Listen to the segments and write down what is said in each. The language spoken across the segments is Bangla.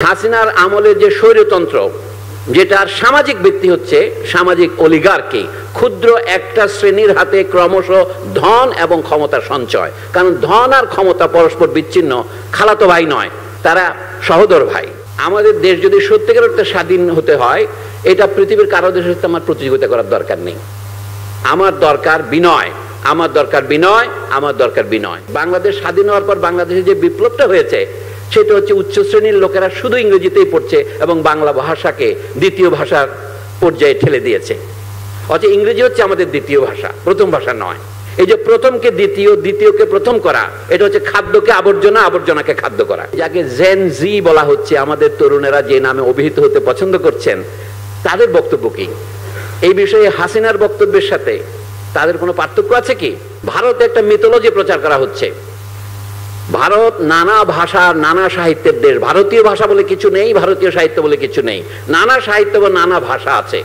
হাসিনার আমলে যে স্বৈরতন্ত্র, যেটার সামাজিক ভিত্তি হচ্ছে সামাজিক অলিগার্কি, ক্ষুদ্র একটা শ্রেণীর হাতে ক্রমশ ধন এবং ক্ষমতা সঞ্চয়। কারণ ধন আর ক্ষমতা পরস্পর বিচ্ছিন্ন, খালাতো ভাই নয়, তারা সহোদর ভাই। আমাদের দেশ যদি সত্যিকার অর্থে স্বাধীন হতে হয়, এটা পৃথিবীর কারো দেশের সাথে আমার প্রতিযোগিতা করার দরকার নেই। আমার দরকার বিনয়, আমার দরকার বিনয়, আমার দরকার বিনয়। বাংলাদেশ স্বাধীন হওয়ার পর বাংলাদেশে যে বিপ্লবটা হয়েছে, সেটা হচ্ছে উচ্চ শ্রেণীর লোকেরা শুধু ইংরেজিতেই পড়ছে এবং বাংলা ভাষাকে দ্বিতীয় ভাষার পর্যায়ে ঠেলে দিয়েছে। অথচ ইংরেজি হচ্ছে আমাদের দ্বিতীয় ভাষা, প্রথম ভাষা নয়। এই যে প্রথমকে দ্বিতীয়, দ্বিতীয়কে প্রথম করা, এটা হচ্ছে খাদ্যকে আবর্জনা, আবর্জনাকে খাদ্য করা। যাকে জেন জি বলা হচ্ছে, আমাদের তরুণেরা যে নামে অভিহিত হতে পছন্দ করছেন, তাদের বক্তব্য কি এই বিষয়ে? হাসিনার বক্তব্যের সাথে তাদের কোনো পার্থক্য আছে কি? ভারতে একটা মিথোলজি প্রচার করা হচ্ছে, ভারত নানা ভাষা, নানা সাহিত্যের দেশ। ভারতীয় ভাষা বলে কিছু নেই, ভারতীয় সাহিত্য বলে কিছু নেই, নানা সাহিত্য বা নানা ভাষা আছে।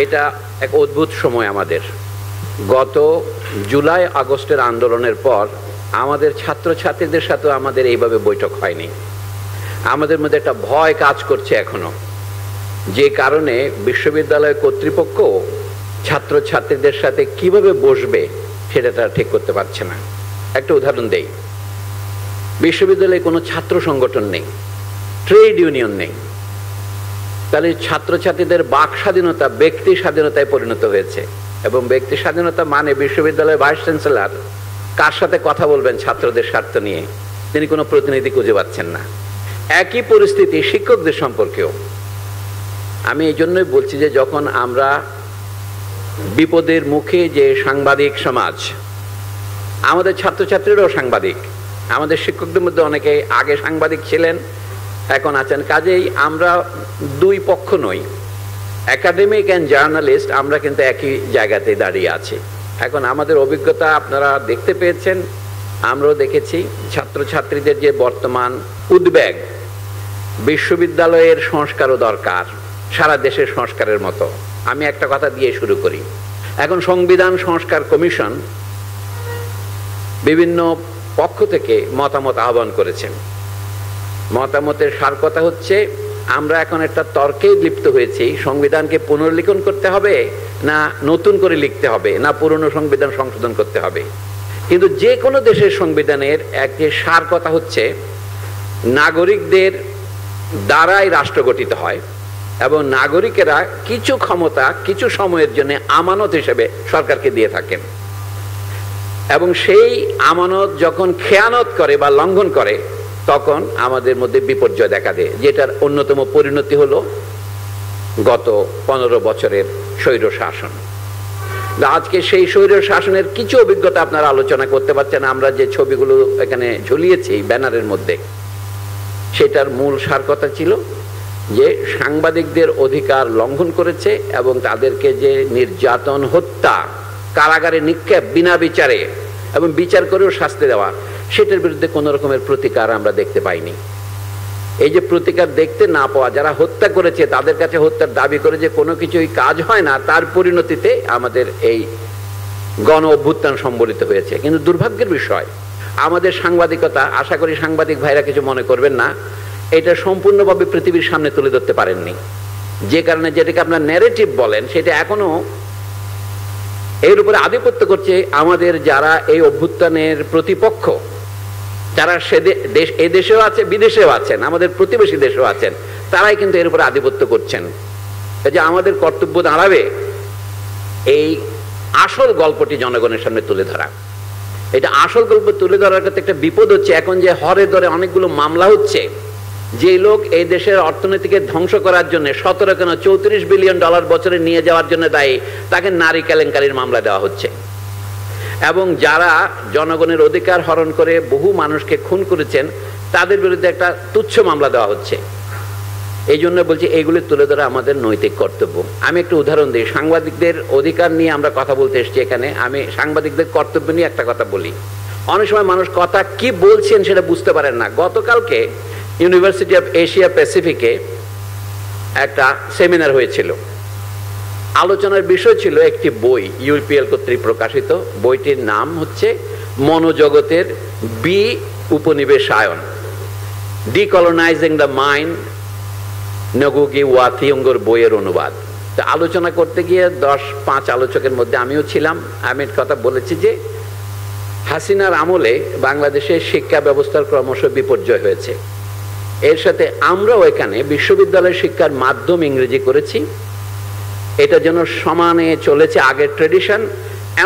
এটা এক অদ্ভুত সময় আমাদের। গত জুলাই আগস্টের আন্দোলনের পর আমাদের ছাত্রছাত্রীদের সাথে আমাদের এইভাবে বৈঠক হয়নি। আমাদের মধ্যে একটা ভয় কাজ করছে এখনো, যে কারণে বিশ্ববিদ্যালয় কর্তৃপক্ষ ছাত্রছাত্রীদের সাথে কিভাবে বসবে সেটা তারা ঠিক করতে পারছে না। একটা উদাহরণ দেই, বিশ্ববিদ্যালয়ে কোনো ছাত্র সংগঠন নেই, ট্রেড ইউনিয়ন নেই। তাহলে ছাত্রছাত্রীদের বাক স্বাধীনতা ব্যক্তি স্বাধীনতায় পরিণত হয়েছে। এবং ব্যক্তি স্বাধীনতা মানে বিশ্ববিদ্যালয়ের ভাইস চ্যান্সেলর কার সাথে কথা বলবেন ছাত্রদের স্বার্থ নিয়ে, তিনি কোনো প্রতিনিধি খুঁজে পাচ্ছেন না। একই পরিস্থিতি শিক্ষকদের সম্পর্কেও। আমি এই জন্যই বলছি যে যখন আমরা বিপদের মুখে, যে সাংবাদিক সমাজ, আমাদের ছাত্রছাত্রীরাও সাংবাদিক, আমাদের শিক্ষকদের মধ্যে অনেকে আগে সাংবাদিক ছিলেন, এখন আছেন। কাজেই আমরা দুই পক্ষ নই, একাডেমিক অ্যান্ড জার্নালিস্ট, আমরা কিন্তু একই জায়গাতে দাঁড়িয়ে আছি। এখন আমাদের অভিজ্ঞতা আপনারা দেখতে পেয়েছেন, আমরাও দেখেছি। ছাত্রছাত্রীদের যে বর্তমান উদ্বেগ, বিশ্ববিদ্যালয়ের সংস্কারও দরকার, সারা দেশের সংস্কারের মতো। আমি একটা কথা দিয়ে শুরু করি। এখন সংবিধান সংস্কার কমিশন বিভিন্ন পক্ষ থেকে মতামত আহ্বান করেছেন। মতামতের সার কথা হচ্ছে, আমরা এখন একটা তর্কে লিপ্ত হয়েছি, সংবিধানকে পুনর্লিখন করতে হবে না নতুন করে লিখতে হবে, না পুরনো সংবিধান সংশোধন করতে হবে। কিন্তু যে কোনো দেশের সংবিধানের একটি সার কথা হচ্ছে, নাগরিকদের দ্বারাই রাষ্ট্র গঠিত হয় এবং নাগরিকেরা কিছু ক্ষমতা কিছু সময়ের জন্য আমানত হিসেবে সরকারকে দিয়ে থাকেন, এবং সেই আমানত যখন খেয়ানত করে বা লঙ্ঘন করে, তখন আমাদের মধ্যে বিপর্যয় দেখা দেয়। যেটার অন্যতম পরিণতি হলো গত 15 বছরের স্বৈর শাসন। আজকে সেই স্বৈর শাসনের কিছু অভিজ্ঞতা আপনারা আলোচনা করতে পারছেন। আমরা যে ছবিগুলো এখানে ঝুলিয়েছি ব্যানারের মধ্যে, সেটার মূল সার কথা ছিল যে সাংবাদিকদের অধিকার লঙ্ঘন করেছে এবং তাদেরকে যে নির্যাতন, হত্যা, কারাগারে নিক্ষেপ বিনা বিচারে এবং বিচার করেও শাস্তি দেওয়া, সেটার বিরুদ্ধে কোনো রকমের প্রতিকার আমরা দেখতে পাইনি। এই যে প্রতিকার দেখতে না পাওয়া, যারা হত্যা করেছে তাদের কাছে হত্যার দাবি করে যে কোনো কিছুই কাজ হয় না, তার পরিণতিতে আমাদের এই গণ অভ্যুত্থান সম্বলিত হয়েছে। কিন্তু দুর্ভাগ্যের বিষয়, আমাদের সাংবাদিকতা, আশা করি সাংবাদিক ভাইরা কিছু মনে করবেন না, এটা সম্পূর্ণভাবে পৃথিবীর সামনে তুলে ধরতে পারেননি। যে কারণে যেটাকে আপনার ন্যারেটিভ বলেন, সেটা এখনো এর উপরে আধিপত্য করছে আমাদের যারা এই অভ্যুত্থানের প্রতিপক্ষ, যারা এই দেশেও আছে, বিদেশেও আছেন, আমাদের প্রতিবেশী দেশেও আছেন, তারাই কিন্তু এর উপরে আধিপত্য করছেন। যে আমাদের কর্তব্য দাঁড়াবে এই আসল গল্পটি জনগণের সামনে তুলে ধরা। এটা আসল গল্প তুলে ধরার ক্ষেত্রে একটা বিপদ হচ্ছে, এখন যে হরে ধরে অনেকগুলো মামলা হচ্ছে, যে লোক এই দেশের অর্থনীতিকে ধ্বংস করার জন্য 17 কেন 34 বিলিয়ন ডলার বছরে নিয়ে যাওয়ার জন্য দায়ী, তাকে নারী কেলেঙ্কারির মামলা দেওয়া হচ্ছে। এবং যারা জনগণের অধিকার হরণ করে বহু মানুষকে খুন করেছেন, তাদের বিরুদ্ধে একটা তুচ্ছ মামলা দেওয়া হচ্ছে। এই জন্য বলছি, এইগুলি তুলে ধরা আমাদের নৈতিক কর্তব্য। আমি একটা উদাহরণ দিই, সাংবাদিকদের অধিকার নিয়ে আমরা কথা বলতে এসেছি এখানে। আমি সাংবাদিকদের কর্তব্য নিয়ে একটা কথা বলি। অনেক সময় মানুষ কথা কি বলছেন সেটা বুঝতে পারেন না। গতকালকে ইউনিভার্সিটি অফ এশিয়া প্যাসিফিকে একটা সেমিনার হয়েছিল। আলোচনার বিষয় ছিল একটি বই, ইউপিএল কর্তৃক প্রকাশিত। বইটির নাম হচ্ছে মনোজগতের উপনিবেশায়ন। ডিকলোনাইজিং দ্য মাইন্ড, নগুগি ওয়াথিউঙ্গর বইয়ের অনুবাদ। তো আলোচনা করতে গিয়ে 10-5 আলোচকের মধ্যে আমিও ছিলাম। আমি কথা বলেছি যে হাসিনার আমলে বাংলাদেশের শিক্ষা ব্যবস্থার ক্রমশ বিপর্যয় হয়েছে। এর সাথে আমরাও এখানে বিশ্ববিদ্যালয় শিক্ষার মাধ্যম ইংরেজি করেছি, এটা যেন সমানে চলেছে আগের ট্রেডিশন।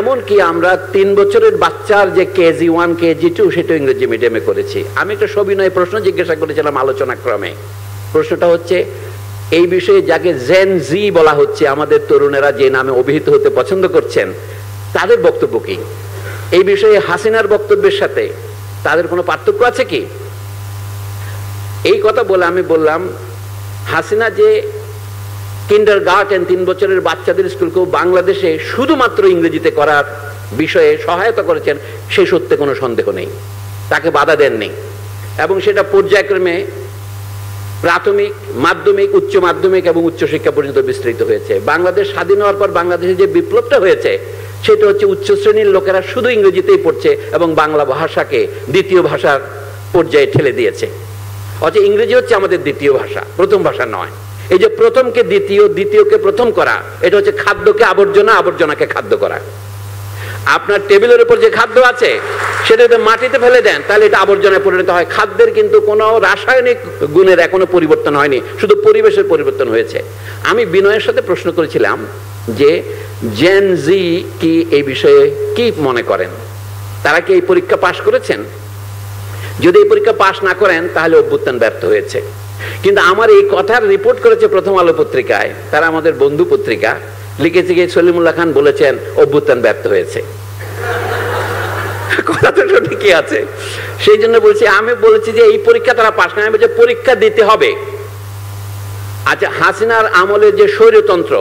এমনকি আমরা 3 বছরের বাচ্চার যে কেজি 1 কেজি 2 সেটা ইংরেজি মিডিয়ামে করেছি। আমি একটা সবিনয় প্রশ্ন জিজ্ঞাসা করেছিলাম আলোচনা ক্রমে। প্রশ্নটা হচ্ছে এই বিষয়ে যাকে জেন জি বলা হচ্ছে, আমাদের তরুণেরা যে নামে অভিহিত হতে পছন্দ করছেন, তাদের বক্তব্য কি? এই বিষয়ে হাসিনার বক্তব্যের সাথে তাদের কোনো পার্থক্য আছে কি? এই কথা বলে আমি বললাম, হাসিনা যে কিন্ডারগার্টেন 3 বছরের বাচ্চাদের স্কুলকেও বাংলাদেশে শুধুমাত্র ইংরেজিতে করার বিষয়ে সহায়তা করেছেন, সেই সত্যে কোনো সন্দেহ নেই, তাকে বাধা দেননি। এবং সেটা পর্যায়ক্রমে প্রাথমিক, মাধ্যমিক, উচ্চ মাধ্যমিক এবং উচ্চশিক্ষা পর্যন্ত বিস্তৃত হয়েছে। বাংলাদেশ স্বাধীন হওয়ার পর বাংলাদেশে যে বিপ্লবটা হয়েছে সেটা হচ্ছে উচ্চ শ্রেণীর লোকেরা শুধু ইংরেজিতেই পড়ছে এবং বাংলা ভাষাকে দ্বিতীয় ভাষার পর্যায়ে ঠেলে দিয়েছে। অথচ ইংরেজি হচ্ছে আমাদের দ্বিতীয় ভাষা, প্রথম ভাষা নয়। এই যে প্রথমকে দ্বিতীয়, দ্বিতীয়কে প্রথম করা, এটা হচ্ছে খাদ্যকে আবর্জনা, আবর্জনাকে খাদ্য করা। আপনার টেবিলের উপর যে খাদ্য আছে সেটা যদি মাটিতে ফেলে দেন তাহলে এটা আবর্জনায় পরিণত হয়। খাদ্যের কিন্তু কোনো রাসায়নিক গুণের এখনো পরিবর্তন হয়নি, শুধু পরিবেশের পরিবর্তন হয়েছে। আমি বিনয়ের সাথে প্রশ্ন করেছিলাম যে জেন জি কি এই বিষয়ে কি মনে করেন, তারা কি এই পরীক্ষা পাশ করেছেন? যদি এই পরীক্ষা পাশ না করেন তাহলে অভ্যুত্থান ব্যর্থ হয়েছে। কিন্তু আমার এই কথার রিপোর্ট করেছে প্রথম আলো পত্রিকায়, তারা আমাদের বন্ধু পত্রিকা, লিখেছে গিয়ে সলিমুল্লাহ খান বলেছেন অভ্যুত্থান ব্যর্থ হয়েছে। কথা তো ঠিকই আছে। সেই জন্য বলছি, আমি বলেছি যে এই পরীক্ষা তারা পাশ না, আমি বলছি পরীক্ষা দিতে হবে। আচ্ছা, হাসিনার আমলের যে স্বৈরতন্ত্র,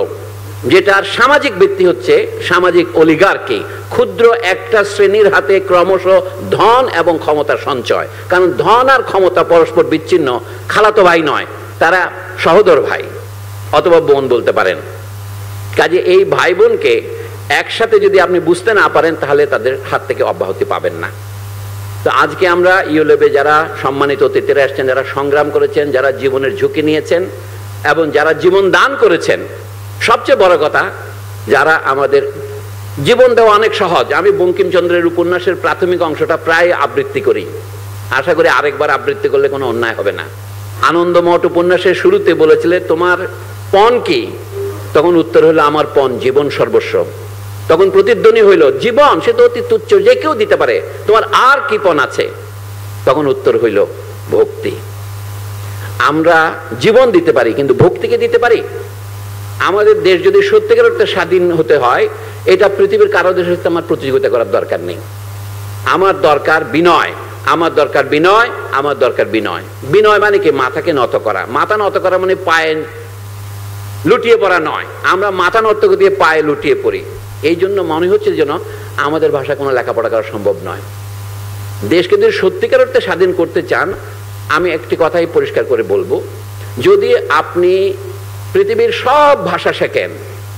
যেটার সামাজিক ভিত্তি হচ্ছে সামাজিক অলিগার্কি, ক্ষুদ্র একটা শ্রেণীর হাতে ক্রমশ ধন এবং ক্ষমতার সঞ্চয়। কারণ ধন আর ক্ষমতা পরস্পর বিচ্ছিন্ন, খালাতো ভাই নয়, তারা সহোদর ভাই অথবা বোন বলতে পারেন। কাজে এই ভাই বোনকে একসাথে যদি আপনি বুঝতে না পারেন তাহলে তাদের হাত থেকে অব্যাহতি পাবেন না। তো আজকে আমরা ইউলেবে যারা সম্মানিত অতিথিরা আসছেন, যারা সংগ্রাম করেছেন, যারা জীবনের ঝুঁকি নিয়েছেন এবং যারা জীবন দান করেছেন, সবচেয়ে বড় কথা যারা আমাদের জীবন দেওয়া অনেক সহজ। আমি বঙ্কিমচন্দ্রের উপন্যাসের প্রাথমিক অংশটা প্রায় আবৃত্তি করি, আশা করি আরেকবার আবৃত্তি করলে কোনো অন্যায় হবে না। আনন্দমঠ উপন্যাসের শুরুতে বলেছিলেন তোমার পণ কি? তখন উত্তর হলো আমার পণ জীবন সর্বস্ব। তখন প্রতিধ্বনি হইল জীবন সে তো অতি তুচ্ছ, যে কেউ দিতে পারে, তোমার আর কি পণ আছে? তখন উত্তর হইল ভক্তি। আমরা জীবন দিতে পারি কিন্তু ভক্তিকে দিতে পারি? আমাদের দেশ যদি সত্যিকার অর্থে স্বাধীন হতে হয়, এটা পৃথিবীর কারো দেশের সাথে আমার প্রতিযোগিতা করার দরকার নেই। আমার দরকার বিনয়, আমার দরকার বিনয়, আমার দরকার বিনয়। বিনয় মানে কি? মাথাকে নত করা। মাথা নত করা মানে পায়ে লুটিয়ে পড়া নয়। আমরা মাথা নত দিয়ে পায়ে লুটিয়ে পড়ি। এই জন্য মনে হচ্ছে যেন আমাদের ভাষা কোনো লেখাপড়া করা সম্ভব নয়। দেশকে যদি সত্যিকার অর্থে স্বাধীন করতে চান, আমি একটি কথাই পরিষ্কার করে বলবো, যদি আপনি পৃথিবীর সব ভাষা শেখেন,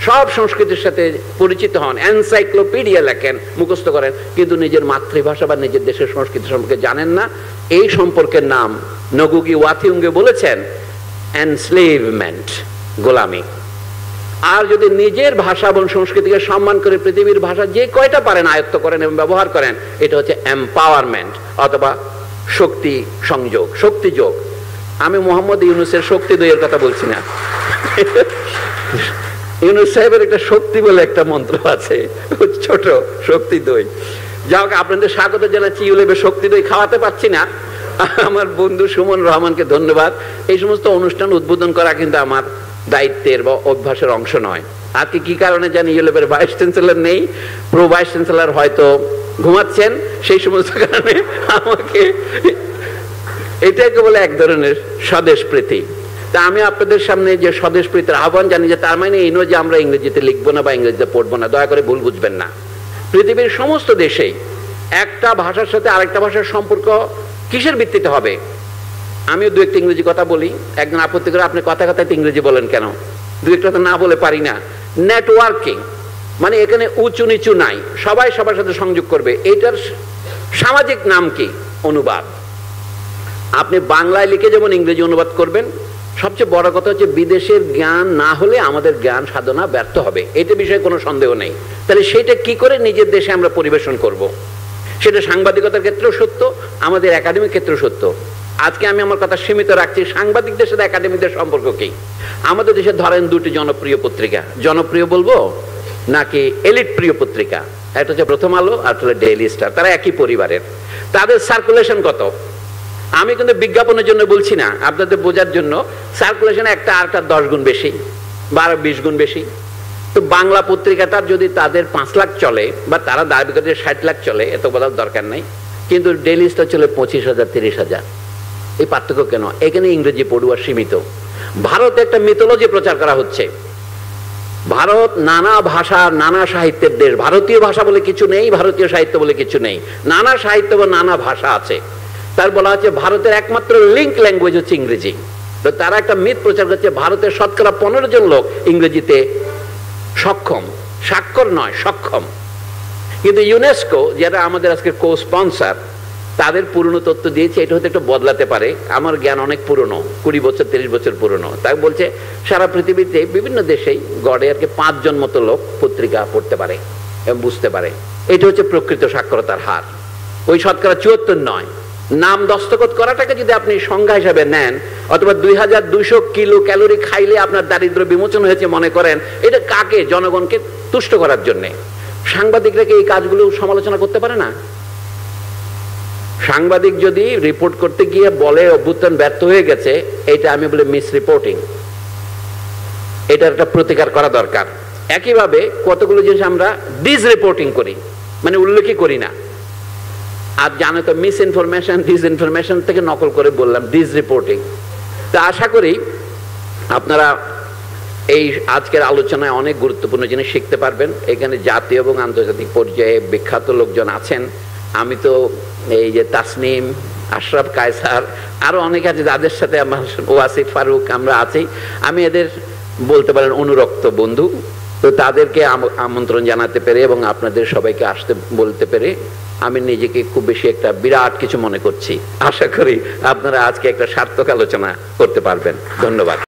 সব সংস্কৃতির সাথে পরিচিত হন, এনসাইক্লোপিডিয়া লেখেন, মুখস্থ করেন, কিন্তু নিজের মাতৃভাষা বা নিজের দেশের সংস্কৃতি সম্পর্কে জানেন না, এই সম্পর্কের নাম নগুগি ওয়াথিউঙ্গে বলেছেন এনস্লেভমেন্ট, গোলামি। আর যদি নিজের ভাষা এবং সংস্কৃতিকে সম্মান করে পৃথিবীর ভাষা যে কয়টা পারেন আয়ত্ত করেন এবং ব্যবহার করেন, এটা হচ্ছে এম্পাওয়ারমেন্ট অথবা শক্তি সংযোগ, শক্তি যোগ। আমি মোহাম্মদ ইউনুসের শক্তি দইয়ের কথা বলছি না। ইউনুস সাহেবের একটা শক্তি বলে একটা মন্ত্র আছে, ছোট শক্তি দই। যাই হোক, আপনাদের স্বাগত জানাচ্ছি। ইউলেবে শক্তি দই খাওয়াতে পারছি না, আমার বন্ধু সুমন রহমানকে ধন্যবাদ। এই সমস্ত অনুষ্ঠান উদ্বোধন করা কিন্তু আমার দায়িত্বের বা অভ্যাসের অংশ নয়। আজকে কি কারণে জানি ইউলেবের ভাইস চ্যান্সেলর নেই, প্রো ভাইস চ্যান্সেলর হয়তো ঘুমাচ্ছেন, সেই সমস্ত কারণে আমাকে এটাকে বলে এক ধরনের স্বদেশ প্রীতি। তা আমি আপনাদের সামনে যে স্বদেশ প্রীতির আহ্বান জানি, যে তার মানে এই নয় যে আমরা ইংরেজিতে লিখবো না বা ইংরেজিতে পড়বো না, দয়া করে ভুল বুঝবেন না। পৃথিবীর সমস্ত দেশেই একটা ভাষার সাথে আরেকটা ভাষার সম্পর্ক কিসের ভিত্তিতে হবে? আমিও দু একটা ইংরেজি কথা বলি, একজন আপত্তি করে আপনি কথা কথাতে ইংরেজি বলেন কেন? দু একটা তো না বলে পারি না। নেটওয়ার্কিং মানে এখানে উঁচু নিচু নাই, সবাই সবার সাথে সংযোগ করবে। এটার সামাজিক নাম কি? অনুবাদ। আপনি বাংলায় লিখে যেমন ইংরেজি অনুবাদ করবেন, সবচেয়ে বড় কথা হচ্ছে বিদেশের জ্ঞান না হলে আমাদের জ্ঞান সাধনা ব্যর্থ হবে, এটা বিষয়ে কোনো সন্দেহ নেই। তাহলে সেটা কি করে নিজের দেশে আমরা পরিবেশন করব? সেটা সাংবাদিকতার ক্ষেত্রেও সত্য, আমাদের একাডেমিক ক্ষেত্রেও সত্য। আজকে আমি আমার কথা সীমিত রাখছি, সাংবাদিকদের সাথে একাডেমিকদের সম্পর্ক কি? আমাদের দেশে ধরেন দুটি জনপ্রিয় পত্রিকা, জনপ্রিয় বলবো নাকি এলিট প্রিয় পত্রিকা, একটা হচ্ছে প্রথম আলো আর একটা হচ্ছে ডেইলি স্টার, তারা একই পরিবারের। তাদের সার্কুলেশন কত? আমি কিন্তু বিজ্ঞাপনের জন্য বলছি না, আপনাদের বোঝার জন্য। সার্কুলেশন একটা আরেকটা 10 গুণ বেশি, 12-20 গুণ বেশি। তো বাংলা পত্রিকাটার যদি তাদের 5 লাখ চলে বা তারা দাবি করে 60 লাখ চলে, এত বলার দরকার নাই, কিন্তু ডেইলি স্টার চলে 25,000 30,000। এই পার্থক্য কেন? এখানে ইংরেজি পড়ুয়া সীমিত। ভারতে একটা মিথোলজি প্রচার করা হচ্ছে, ভারত নানা ভাষা নানা সাহিত্যের দেশ, ভারতীয় ভাষা বলে কিছু নেই, ভারতীয় সাহিত্য বলে কিছু নেই, নানা সাহিত্য বা নানা ভাষা আছে। তার বলা হচ্ছে ভারতের একমাত্র লিঙ্ক ল্যাঙ্গুয়েজ হচ্ছে ইংরেজি। তো তারা একটা মিথ প্রচার করছে ভারতের শতকরা 15 জন লোক ইংরেজিতে সক্ষম, স্বাক্ষর নয় সক্ষম। কিন্তু ইউনেস্কো যারা আমাদের আজকে কো স্পন্সর, তাদের পুরনো তথ্য দিয়েছে, এটা হতে একটু বদলাতে পারে, আমার জ্ঞান অনেক পুরনো, 20 বছর 30 বছর পুরনো। তাই বলছে সারা পৃথিবীতে বিভিন্ন দেশেই গড়ে আর কি 5 জন মতো লোক পত্রিকা পড়তে পারে এবং বুঝতে পারে। এটা হচ্ছে প্রকৃত সাক্ষরতার হার, ওই শতকরা 74 নয়। নাম দস্তখত করাটাকে যদি আপনি সংজ্ঞা হিসাবে নেন, অথবা 2200 কিলো ক্যালোরি খাইলে আপনার দারিদ্র বিমোচন হয়েছে মনে করেন, এটা কাকে? জনগণকে তুষ্ট করার জন্য। সাংবাদিকরা কি এই কাজগুলো সমালোচনা করতে পারে না? সাংবাদিক যদি রিপোর্ট করতে গিয়ে বলে অভ্যুত্থান ব্যর্থ হয়ে গেছে, এটা আমি বলে মিস রিপোর্টিং, এটার একটা প্রতিকার করা দরকার। একইভাবে কতগুলো জিনিস আমরা ডিস রিপোর্টিং করি, মানে উল্লেখই করি না। আর জানো তো মিস ইনফরমেশন ডিসইনফরমেশন থেকে নকল করে বললাম ডিস রিপোর্টিং। তা আশা করি আপনারা এই আজকের আলোচনায় অনেক গুরুত্বপূর্ণ জিনিস শিখতে পারবেন। এখানে জাতীয় এবং আন্তর্জাতিক পর্যায়ে বিখ্যাত লোকজন আছেন। আমি তো এই যে তাসনিম, আশরাফ কায়সার, আরো অনেক আছে যাদের সাথে আমার ওয়াসিফ ফারুক আমরা আছি, আমি এদের বলতে পারেন অনুরক্ত বন্ধু। তো তাদেরকে আমন্ত্রণ জানাতে পেরে এবং আপনাদের সবাইকে আসতে বলতে পেরে আমি নিজেকে খুব বেশি একটা বিরাট কিছু মনে করছি। আশা করি আপনারা আজকে একটা সার্থক আলোচনা করতে পারবেন। ধন্যবাদ।